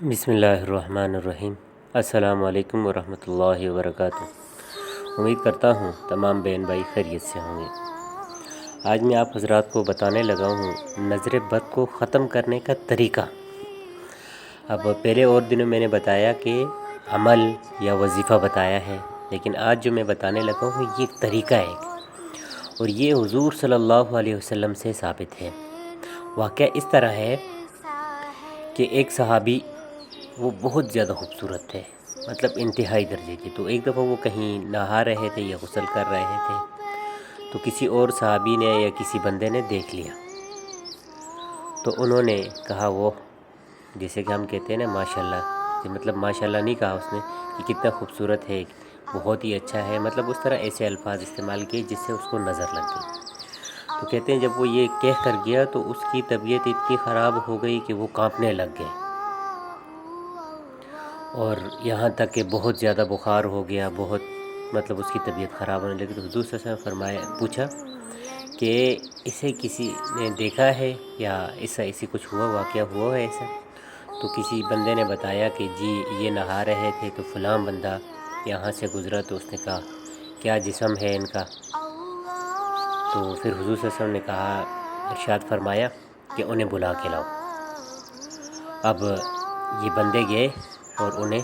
بسم اللہ الرحمن الرحیم۔ السلام علیکم ورحمۃ اللہ وبرکاتہ۔ امید کرتا ہوں تمام بہن بھائی خیریت سے ہوں گے۔ آج میں آپ حضرات کو بتانے لگا ہوں نظر بد کو ختم کرنے کا طریقہ۔ اب پہلے اور دنوں میں نے بتایا کہ عمل یا وظیفہ بتایا ہے، لیکن آج جو میں بتانے لگا ہوں یہ طریقہ ہے، اور یہ حضور صلی اللہ علیہ وسلم سے ثابت ہے۔ واقعہ اس طرح ہے کہ ایک صحابی وہ بہت زیادہ خوبصورت تھے، مطلب انتہائی درجے کے۔ تو ایک دفعہ وہ کہیں نہا رہے تھے یا غسل کر رہے تھے، تو کسی اور صحابی نے یا کسی بندے نے دیکھ لیا، تو انہوں نے کہا وہ جیسے کہ ہم کہتے ہیں نا ماشاءاللہ، مطلب ماشاءاللہ نہیں کہا اس نے کہ کتنا خوبصورت ہے، بہت ہی اچھا ہے، مطلب اس طرح ایسے الفاظ استعمال کیے جس سے اس کو نظر لگ گئی۔ تو کہتے ہیں جب وہ یہ کہہ کر گیا تو اس کی طبیعت اتنی خراب ہو گئی کہ وہ کانپنے لگ گئے، اور یہاں تک کہ بہت زیادہ بخار ہو گیا، بہت مطلب اس کی طبیعت خراب ہونے لگی۔ تو حضور صلی اللہ علیہ وسلم پوچھا کہ اسے کسی نے دیکھا ہے یا ایسی کچھ ہوا، واقعہ ہوا ہے ایسا؟ تو کسی بندے نے بتایا کہ جی یہ نہا رہے تھے تو فلاں بندہ یہاں سے گزرا، تو اس نے کہا کیا جسم ہے ان کا؟ تو پھر حضور صلی اللہ علیہ وسلم نے کہا، ارشاد فرمایا کہ انہیں بلا کے لاؤ۔ اب یہ بندے گئے اور انہیں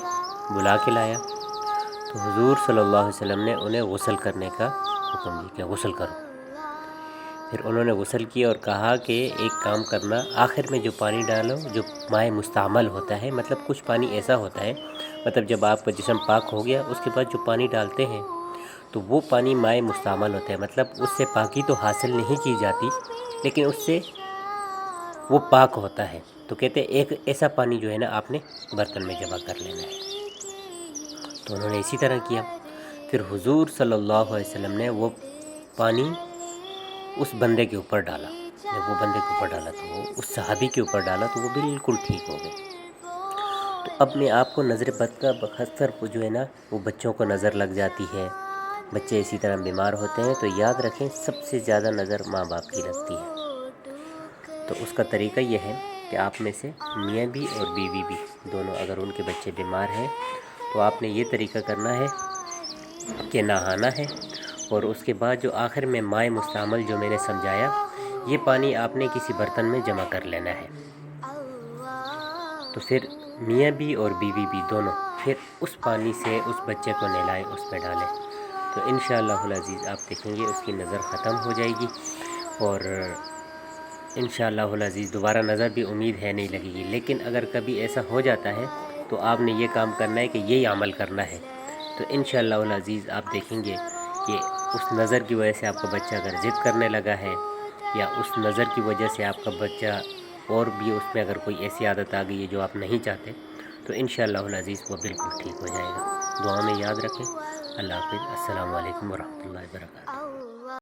بلا کے لایا، تو حضور صلی اللہ علیہ وسلم نے انہیں غسل کرنے کا حکم دیا کہ غسل کرو۔ پھر انہوں نے غسل کیا اور کہا کہ ایک کام کرنا، آخر میں جو پانی ڈالو جو مائع مستعمل ہوتا ہے، مطلب کچھ پانی ایسا ہوتا ہے، مطلب جب آپ کا جسم پاک ہو گیا اس کے بعد جو پانی ڈالتے ہیں تو وہ پانی مائع مستعمل ہوتا ہے، مطلب اس سے پاکی تو حاصل نہیں کی جاتی لیکن اس سے وہ پاک ہوتا ہے۔ تو کہتے ہیں ایک ایسا پانی جو ہے نا آپ نے برتن میں جمع کر لینا ہے۔ تو انہوں نے اسی طرح کیا۔ پھر حضور صلی اللہ علیہ وسلم نے وہ پانی اس بندے کے اوپر ڈالا، جب وہ بندے کے اوپر ڈالا تو وہ اس صحابی کے اوپر ڈالا تو وہ بالکل ٹھیک ہو گئے۔ تو اپنے آپ کو نظر بد کا اکثر جو ہے نا وہ بچوں کو نظر لگ جاتی ہے، بچے اسی طرح بیمار ہوتے ہیں، تو یاد رکھیں سب سے زیادہ نظر ماں باپ کی لگتی ہے۔ تو اس کا طریقہ یہ ہے کہ آپ میں سے میاں بھی اور بیوی بھی دونوں اگر ان کے بچے بیمار ہیں تو آپ نے یہ طریقہ کرنا ہے کہ نہانا ہے، اور اس کے بعد جو آخر میں مائع مستعمل جو میں نے سمجھایا، یہ پانی آپ نے کسی برتن میں جمع کر لینا ہے۔ تو پھر میاں بھی اور بیوی بھی دونوں پھر اس پانی سے اس بچے کو نہلائیں، اس پہ ڈالیں، تو انشاءاللہ العزیز آپ دیکھیں گے اس کی نظر ختم ہو جائے گی، اور انشاءاللہ العزیز دوبارہ نظر بھی امید ہے نہیں لگے گی۔ لیکن اگر کبھی ایسا ہو جاتا ہے تو آپ نے یہ کام کرنا ہے کہ یہی عمل کرنا ہے، تو انشاءاللہ العزیز آپ دیکھیں گے کہ اس نظر کی وجہ سے آپ کا بچہ اگر ضد کرنے لگا ہے، یا اس نظر کی وجہ سے آپ کا بچہ اور بھی اس میں اگر کوئی ایسی عادت آ گئی ہے جو آپ نہیں چاہتے، تو انشاءاللہ العزیز وہ بالکل ٹھیک ہو جائے گا۔ دعا میں یاد رکھیں۔ اللہ حافظ۔ السلام علیکم ورحمۃ اللہ وبرکاتہ۔